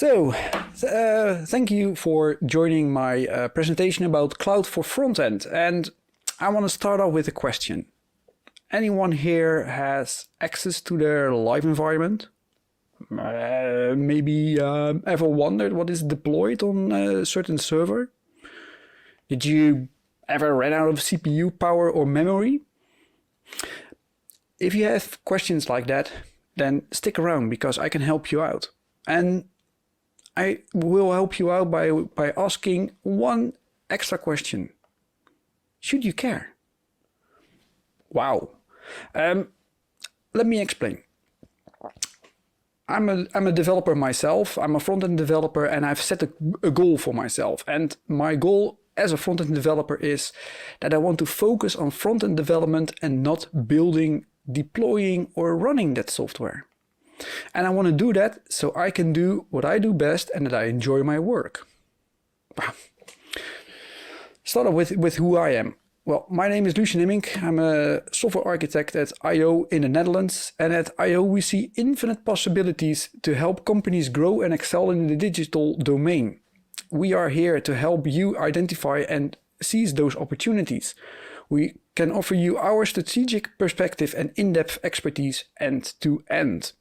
Thank you for joining my presentation about cloud for frontend. And I want to start off with a question. Anyone here has access to their live environment? Maybe ever wondered what is deployed on a certain server? Did you ever run out of CPU power or memory? If you have questions like that, then stick around because I can help you out. And I will help you out by asking one extra question. Should you care? Wow. Let me explain. I'm a developer myself. I'm a front-end developer and I've set a goal for myself. And my goal as a front-end developer is that I want to focus on front-end development and not building, deploying or running that software. And I want to do that so I can do what I do best and that I enjoy my work. Start off with who I am. Well, my name is Lucien Immink. I'm a software architect at I/O in the Netherlands. And at I/O we see infinite possibilities to help companies grow and excel in the digital domain. We are here to help you identify and seize those opportunities. We can offer you our strategic perspective and in-depth expertise end to end.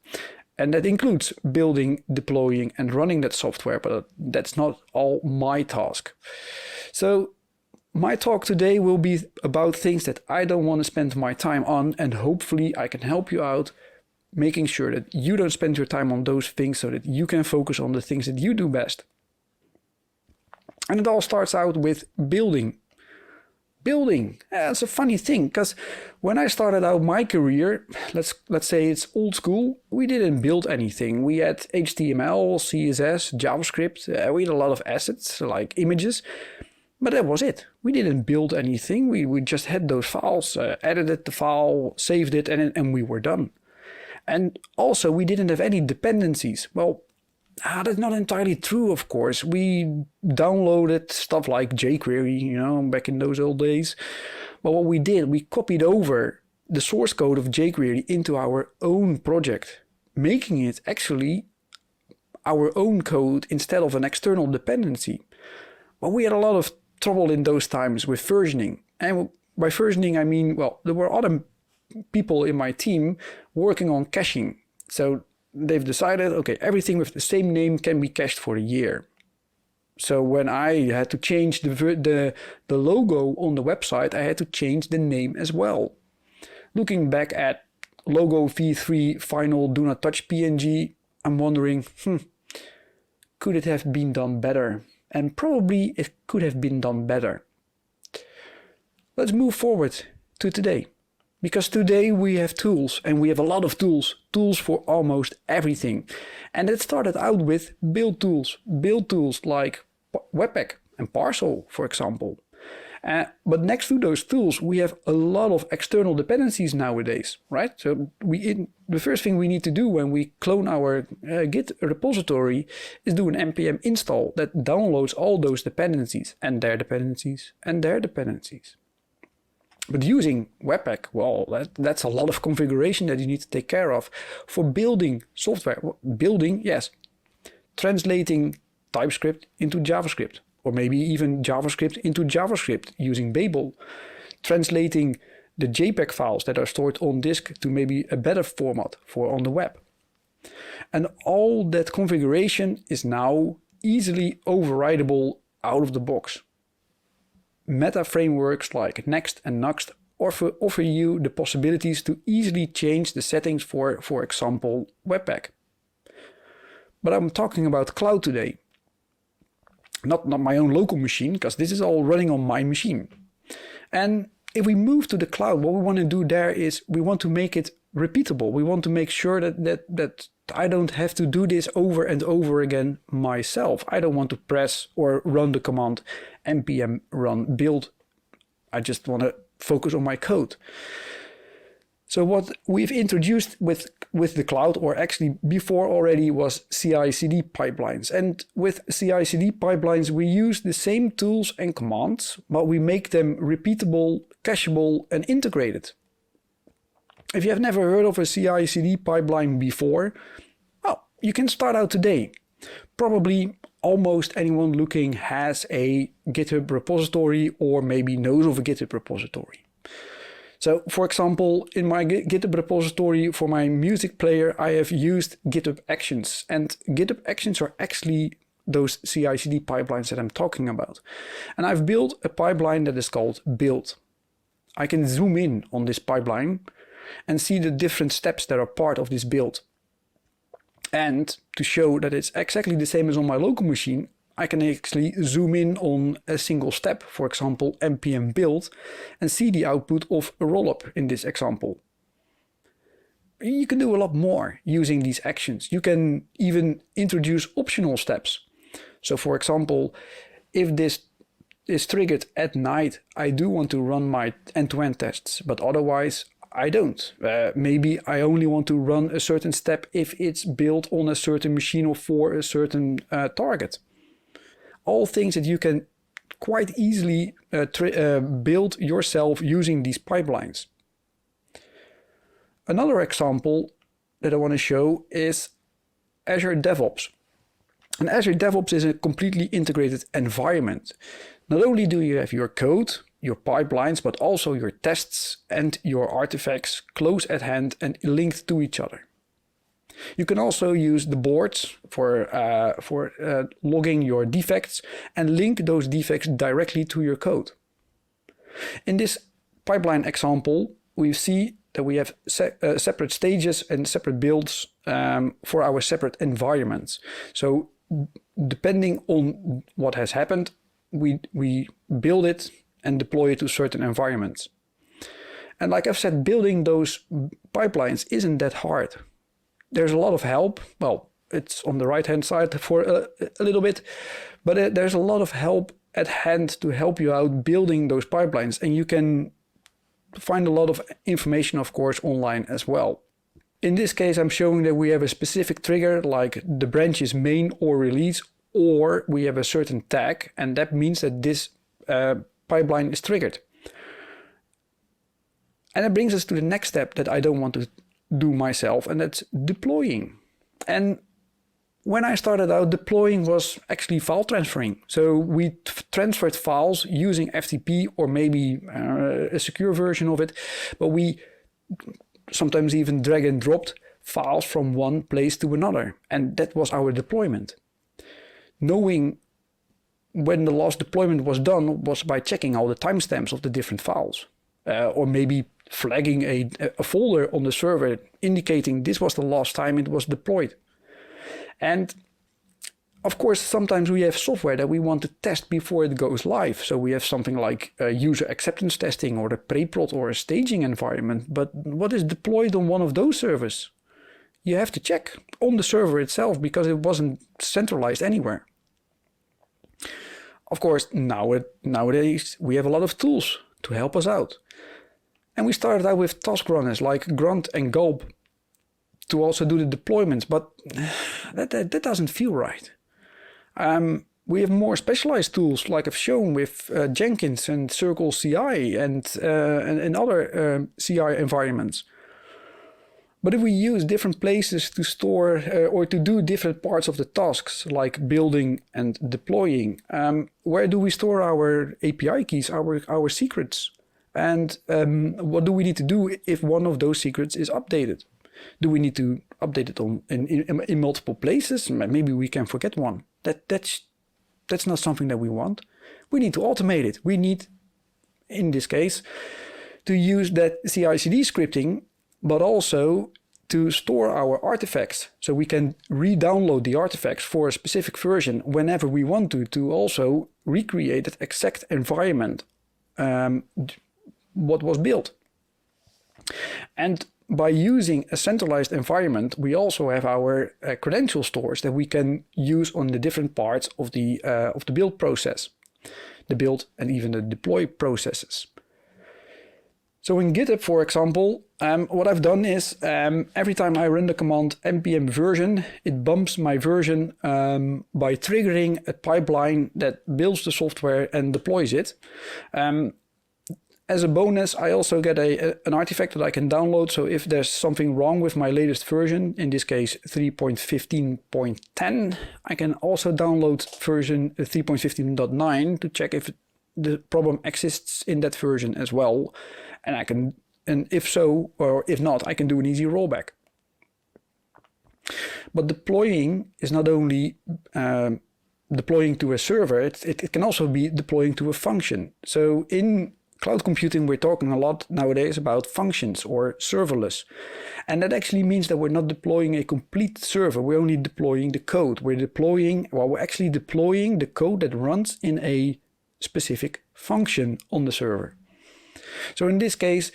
And that includes building, deploying and running that software, but that's not all my task. So my talk today will be about things that I don't want to spend my time on, and hopefully I can help you out making sure that you don't spend your time on those things so that you can focus on the things that you do best. And it all starts out with building. Building, it's a funny thing because when I started out my career, let's say it's old school, we didn't build anything. We had HTML, CSS, JavaScript, we had a lot of assets like images, but that was it. We didn't build anything. We just had those files, edited the file, saved it, and we were done. And also we didn't have any dependencies. Well, that's not entirely true, of course. We downloaded stuff like jQuery, back in those old days. But what we did, we copied over the source code of jQuery into our own project, making it actually our own code instead of an external dependency. But we had a lot of trouble in those times with versioning. And by versioning, I mean, well, there were other people in my team working on caching. So they've decided, okay, everything with the same name can be cached for a year. So when I had to change the logo on the website, I had to change the name as well. Looking back at logo v3 final do not touch PNG, I'm wondering, could it have been done better? And probably it could have been done better. Let's move forward to today. Because today we have tools, and we have a lot of tools for almost everything. And it started out with build tools like Webpack and Parcel, for example. But next to those tools, we have a lot of external dependencies nowadays, right? So the first thing we need to do when we clone our Git repository is do an npm install that downloads all those dependencies and their dependencies and their dependencies. But using Webpack, well, that's a lot of configuration that you need to take care of. For building software, building, yes, translating TypeScript into JavaScript, or maybe even JavaScript into JavaScript using Babel, translating the JPEG files that are stored on disk to maybe a better format for on the web. And all that configuration is now easily overridable out of the box. Meta frameworks like Next and Nuxt offer you the possibilities to easily change the settings for example, Webpack. But I'm talking about cloud today. Not my own local machine, because this is all running on my machine. And if we move to the cloud, what we want to do there is we want to make it repeatable. We want to make sure that I don't have to do this over and over again myself. I don't want to press or run the command npm run build. I just want to focus on my code. So what we've introduced with the cloud, or actually before already, was CI/CD pipelines. And with CI/CD pipelines, we use the same tools and commands, but we make them repeatable, cacheable, and integrated. If you have never heard of a CI/CD pipeline before, well, you can start out today. Probably almost anyone looking has a GitHub repository or maybe knows of a GitHub repository. So for example, in my GitHub repository for my music player, I have used GitHub Actions, and GitHub Actions are actually those CI/CD pipelines that I'm talking about. And I've built a pipeline that is called build. I can zoom in on this pipeline and see the different steps that are part of this build. And to show that it's exactly the same as on my local machine, I can actually zoom in on a single step, for example, npm build, and see the output of a rollup in this example. You can do a lot more using these actions. You can even introduce optional steps. So for example, if this is triggered at night, I do want to run my end-to-end tests, but otherwise I don't. Maybe I only want to run a certain step if it's built on a certain machine or for a certain target. All things that you can quite easily build yourself using these pipelines. Another example that I want to show is Azure DevOps. And Azure DevOps is a completely integrated environment. Not only do you have your code, your pipelines, but also your tests and your artifacts close at hand and linked to each other. You can also use the boards for logging your defects and link those defects directly to your code. In this pipeline example, we see that we have separate stages and separate builds for our separate environments. So depending on what has happened, we build it and deploy it to certain environments. And like I've said, building those pipelines isn't that hard. There's a lot of help. Well, it's on the right-hand side for a little bit, but there's a lot of help at hand to help you out building those pipelines. And you can find a lot of information, of course, online as well. In this case, I'm showing that we have a specific trigger, like the branch is main or release, or we have a certain tag, and that means that this pipeline is triggered. And that brings us to the next step that I don't want to do myself, and that's deploying. And when I started out, deploying was actually file transferring. So we transferred files using FTP or maybe a secure version of it, but we sometimes even drag and dropped files from one place to another. And that was our deployment. Knowing when the last deployment was done was by checking all the timestamps of the different files, or maybe flagging a folder on the server indicating this was the last time it was deployed. And of course, sometimes we have software that we want to test before it goes live. So we have something like user acceptance testing or a pre-prod or a staging environment. But what is deployed on one of those servers? You have to check on the server itself because it wasn't centralized anywhere. Of course, nowadays we have a lot of tools to help us out. And we started out with task runners like Grunt and Gulp to also do the deployments, but that doesn't feel right. We have more specialized tools like I've shown with Jenkins and Circle CI and other CI environments. But if we use different places to store or to do different parts of the tasks like building and deploying, where do we store our API keys, our secrets? And what do we need to do if one of those secrets is updated? Do we need to update it in multiple places? Maybe we can forget one. That's not something that we want. We need to automate it. We need, in this case, to use that CI/CD scripting, but also to store our artifacts. So we can re-download the artifacts for a specific version whenever we want to also recreate that exact environment, what was built. And by using a centralized environment, we also have our credential stores that we can use on the different parts of the build process, the build and even the deploy processes. So in GitHub, for example, what I've done is every time I run the command npm version, it bumps my version by triggering a pipeline that builds the software and deploys it. as a bonus, I also get an artifact that I can download. So if there's something wrong with my latest version, in this case 3.15.10, I can also download version 3.15.9 to check if the problem exists in that version as well. And if so, or if not, I can do an easy rollback. But deploying is not only deploying to a server, it can also be deploying to a function. So in cloud computing, we're talking a lot nowadays about functions or serverless. And that actually means that we're not deploying a complete server. We're only deploying the code. We're actually deploying the code that runs in a specific function on the server. So in this case,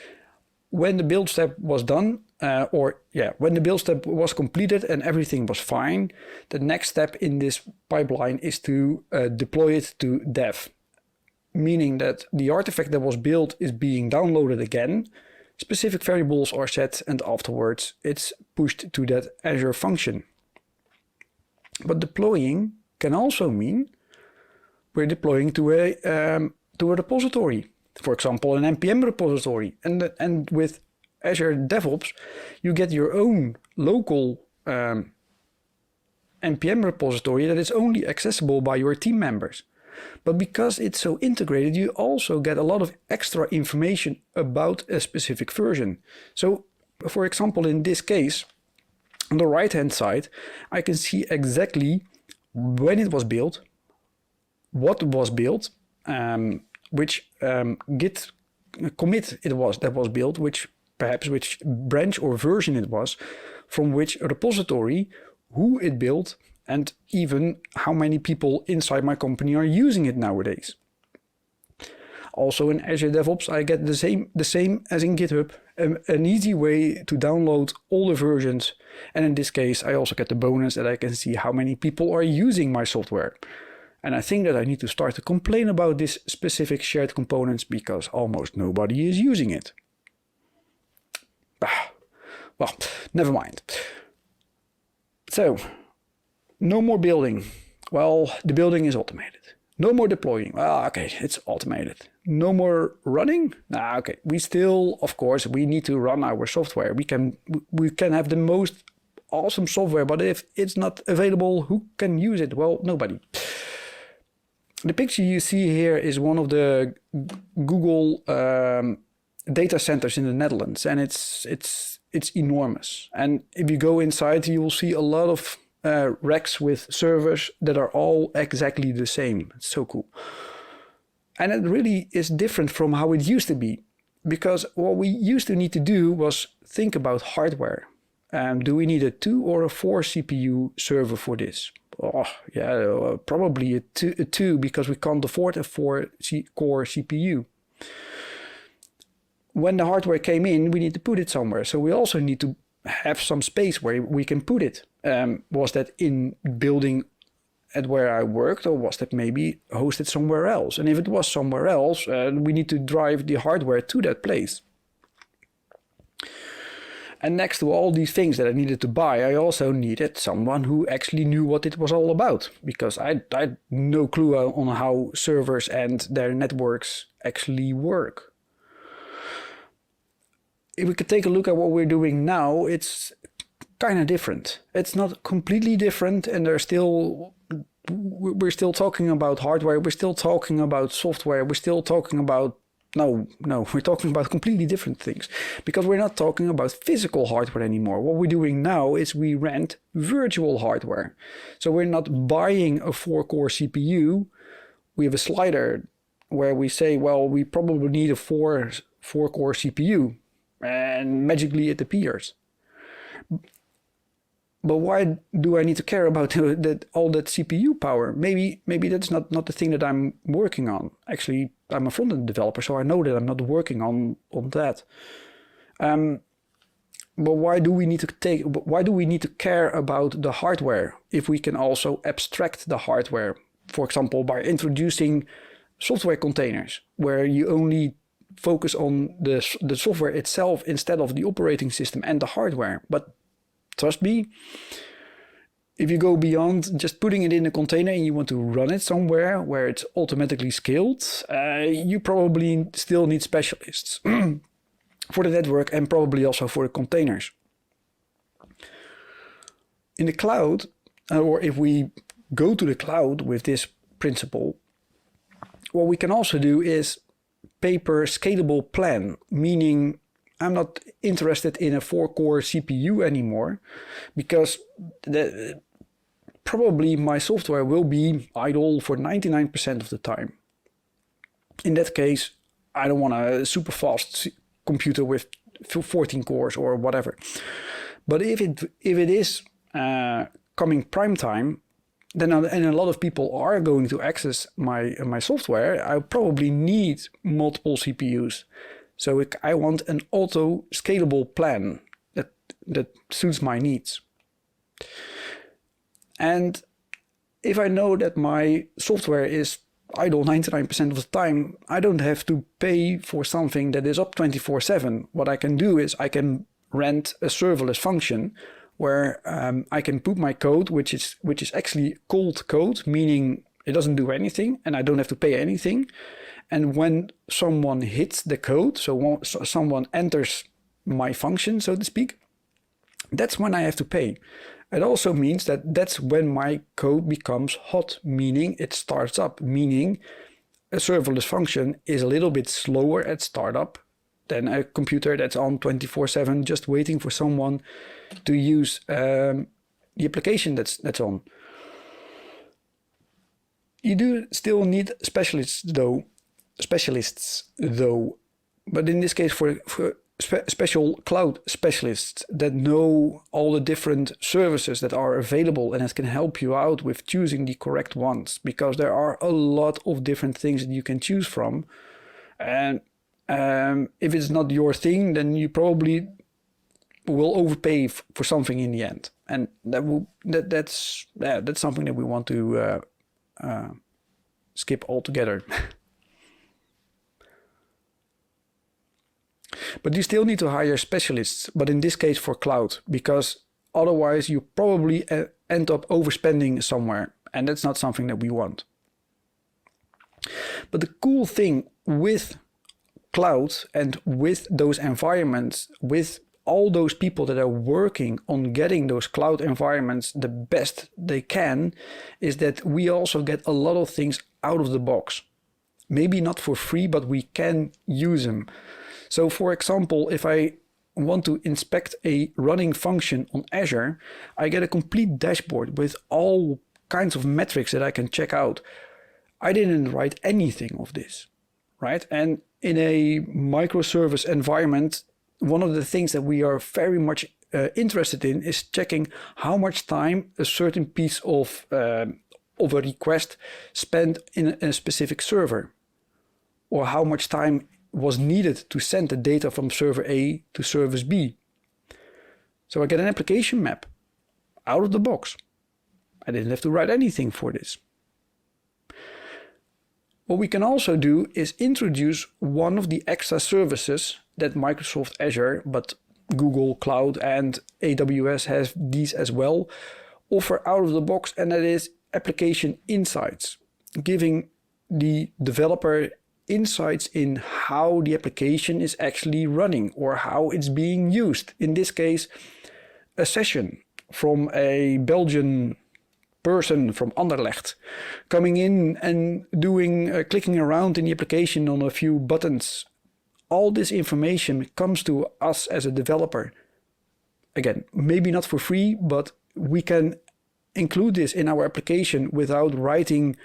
when the build step was done, when the build step was completed and everything was fine, the next step in this pipeline is to deploy it to dev. Meaning that the artifact that was built is being downloaded again, specific variables are set, and afterwards it's pushed to that Azure function. But deploying can also mean we're deploying to a repository, for example, an NPM repository. And with Azure DevOps, you get your own local NPM repository that is only accessible by your team members. But because it's so integrated, you also get a lot of extra information about a specific version. So, for example, in this case, on the right-hand side, I can see exactly when it was built, what was built, which Git commit it was that was built, which branch or version it was, from which repository, who it built, and even how many people inside my company are using it nowadays. Also in Azure DevOps, I get the same as in GitHub, an easy way to download all the versions. And in this case, I also get the bonus that I can see how many people are using my software. And I think that I need to start to complain about this specific shared components because almost nobody is using it. Well, never mind. So, no more building. Well, the building is automated. No more deploying. Well, okay, it's automated. No more running. Okay, we still, of course, we need to run our software. We can have the most awesome software, but if it's not available, who can use it? Well, nobody. The picture you see here is one of the Google data centers in the Netherlands, and it's enormous. And if you go inside, you will see a lot of racks with servers that are all exactly the same. It's so cool. And it really is different from how it used to be, because what we used to need to do was think about hardware. Do we need a 2 or a 4 CPU server for this? Oh, yeah, probably a 2 because we can't afford a 4-core CPU. When the hardware came in, we need to put it somewhere. So we also need to have some space where we can put it. Was that in building at where I worked, or was that maybe hosted somewhere else? And if it was somewhere else, we need to drive the hardware to that place. And next to all these things that I needed to buy, I also needed someone who actually knew what it was all about, because I had no clue on how servers and their networks actually work. If we could take a look at what we're doing now, it's kind of different. It's not completely different, and we're still talking about hardware, we're still talking about software, we're still talking about we're talking about completely different things, because we're not talking about physical hardware anymore. What we're doing now is we rent virtual hardware. So we're not buying a 4-core CPU. We have a slider where we say, well, we probably need a 4-core CPU, and magically it appears. But why do I need to care about all that CPU power? Maybe that's not the thing that I'm working on. Actually, I'm a front-end developer, so I know that I'm not working on that. But why do we need to care about the hardware if we can also abstract the hardware? For example, by introducing software containers, where you only focus on the software itself instead of the operating system and the hardware. But trust me, if you go beyond just putting it in a container and you want to run it somewhere where it's automatically scaled, you probably still need specialists for the network and probably also for the containers. In the cloud, or if we go to the cloud with this principle, what we can also do is pay per scalable plan, meaning I'm not interested in a 4-core CPU anymore because probably my software will be idle for 99% of the time. In that case, I don't want a super fast computer with 14 cores or whatever. But if it is coming prime time, then and a lot of people are going to access my software, I probably need multiple CPUs. So I want an auto scalable plan that suits my needs. And if I know that my software is idle 99% of the time, I don't have to pay for something that is up 24/7. What I can do is I can rent a serverless function where I can put my code, which is actually cold code, meaning it doesn't do anything and I don't have to pay anything. And when someone hits the code, so someone enters my function, so to speak, that's when I have to pay. It also means that that's when my code becomes hot, meaning it starts up, meaning a serverless function is a little bit slower at startup than a computer that's on 24/7 just waiting for someone to use the application that's on. You do still need specialists though, but in this case for special cloud specialists that know all the different services that are available and that can help you out with choosing the correct ones, because there are a lot of different things that you can choose from. And if it's not your thing, then you probably will overpay for something in the end. And that's something that we want to skip altogether. But you still need to hire specialists, but in this case for cloud, because otherwise you probably end up overspending somewhere, and that's not something that we want. But the cool thing with cloud and with those environments, with all those people that are working on getting those cloud environments the best they can, is that we also get a lot of things out of the box. Maybe not for free, but we can use them. So for example, if I want to inspect a running function on Azure, I get a complete dashboard with all kinds of metrics that I can check out. I didn't write anything of this, right? And in a microservice environment, one of the things that we are very much interested in is checking how much time a certain piece of a request spent in a specific server, or how much time was needed to send the data from server A to service B. So I get an application map out of the box. I didn't have to write anything for this. What we can also do is introduce one of the extra services that Microsoft Azure, but Google Cloud and AWS has these as well, offer out of the box, and that is application insights, giving the developer insights in how the application is actually running or how it's being used. In this case, a session from a Belgian person from Anderlecht coming in and doing clicking around in the application on a few buttons. All this information comes to us as a developer. Again, maybe not for free, but we can include this in our application without writing.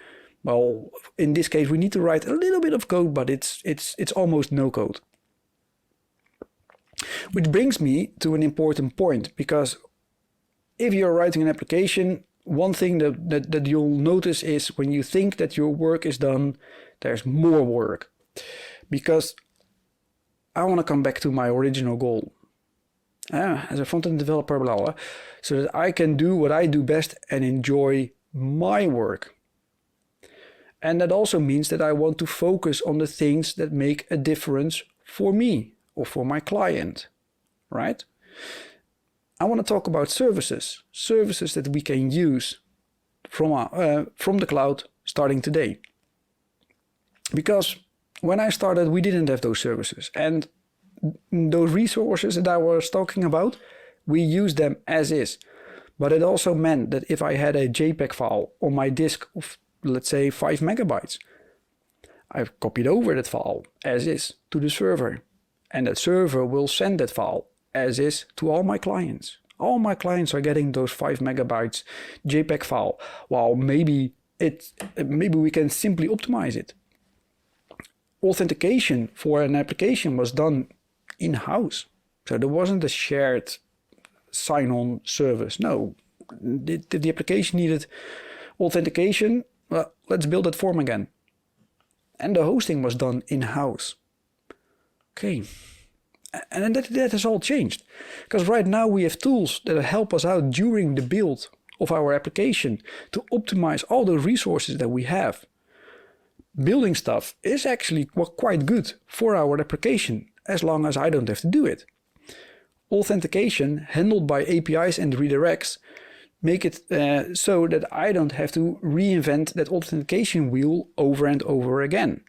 Well, in this case, we need to write a little bit of code, but it's almost no code. Which brings me to an important point, because if you're writing an application, one thing that you'll notice is when you think that your work is done, there's more work. Because I want to come back to my original goal. As a front-end developer, blah, blah, so that I can do what I do best and enjoy my work. And that also means that I want to focus on the things that make a difference for me or for my client, right? I want to talk about services, services that we can use from the cloud starting today. Because when I started, we didn't have those services. And those resources that I was talking about, we used them as is. But it also meant that if I had a JPEG file on my disk of, let's say, 5 megabytes, I've copied over that file as is to the server. And that server will send that file as is to all my clients. All my clients are getting those 5 megabytes JPEG file, while maybe we can simply optimize it. Authentication for an application was done in-house. So there wasn't a shared sign-on service. No, the application needed authentication. Well, let's build that form again. And the hosting was done in-house. Okay. And that has all changed. Because right now we have tools that help us out during the build of our application to optimize all the resources that we have. Building stuff is actually quite good for our application, as long as I don't have to do it. Authentication handled by APIs and redirects make it so that I don't have to reinvent that authentication wheel over and over again.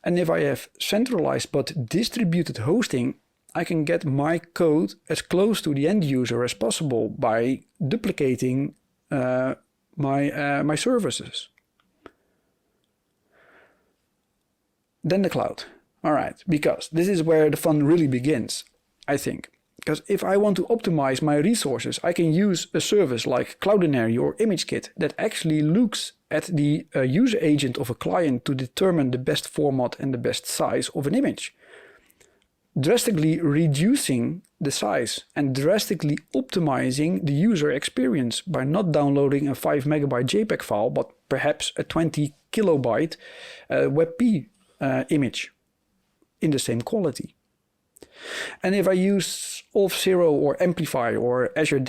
And if I have centralized but distributed hosting, I can get my code as close to the end user as possible by duplicating my services. Then the cloud. All right, because this is where the fun really begins, I think. Because if I want to optimize my resources, I can use a service like Cloudinary or ImageKit that actually looks at the user agent of a client to determine the best format and the best size of an image, drastically reducing the size and drastically optimizing the user experience by not downloading a 5 megabyte JPEG file, but perhaps a 20 kilobyte WebP image in the same quality. And if I use Auth0 or Amplify or Azure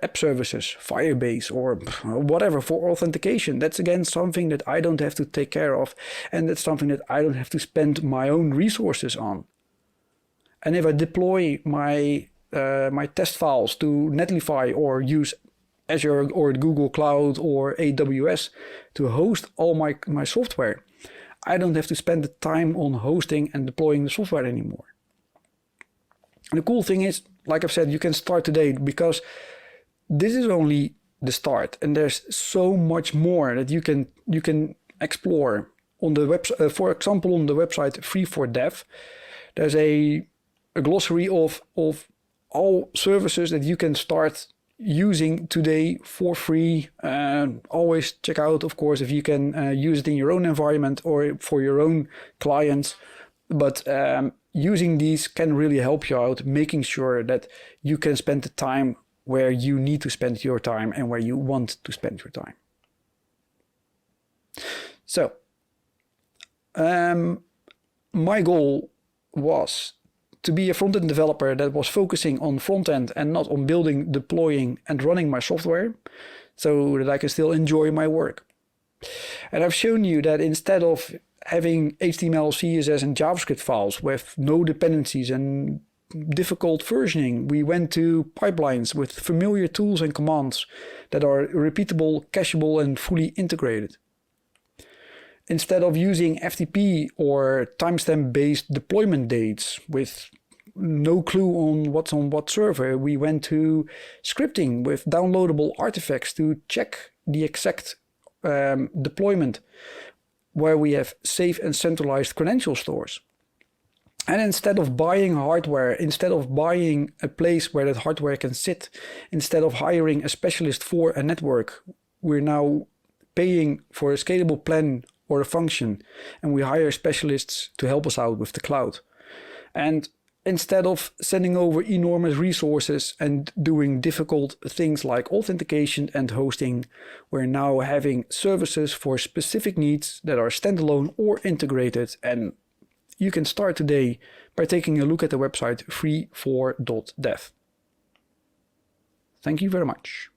App Services, Firebase or whatever for authentication, that's again something that I don't have to take care of, and that's something that I don't have to spend my own resources on. And if I deploy my test files to Netlify or use Azure or Google Cloud or AWS to host all my software, I don't have to spend the time on hosting and deploying the software anymore. And the cool thing is, like I've said, you can start today, because this is only the start, and there's so much more that you can explore on the website. For example, on the website Free for Dev, there's a glossary of all services that you can start using today for free. Always check out, of course, if you can use it in your own environment or for your own clients. But using these can really help you out, making sure that you can spend the time where you need to spend your time and where you want to spend your time. So, my goal was to be a front-end developer that was focusing on front-end and not on building, deploying, and running my software, so that I can still enjoy my work. And I've shown you that instead of having HTML, CSS, and JavaScript files with no dependencies and difficult versioning, we went to pipelines with familiar tools and commands that are repeatable, cacheable, and fully integrated. Instead of using FTP or timestamp-based deployment dates with no clue on what's on what server, we went to scripting with downloadable artifacts to check the exact deployment, where we have safe and centralized credential stores. And instead of buying hardware, instead of buying a place where that hardware can sit, instead of hiring a specialist for a network, we're now paying for a scalable plan or a function, and we hire specialists to help us out with the cloud. And instead of sending over enormous resources and doing difficult things like authentication and hosting, we're now having services for specific needs that are standalone or integrated. And you can start today by taking a look at the website free4.dev. Thank you very much.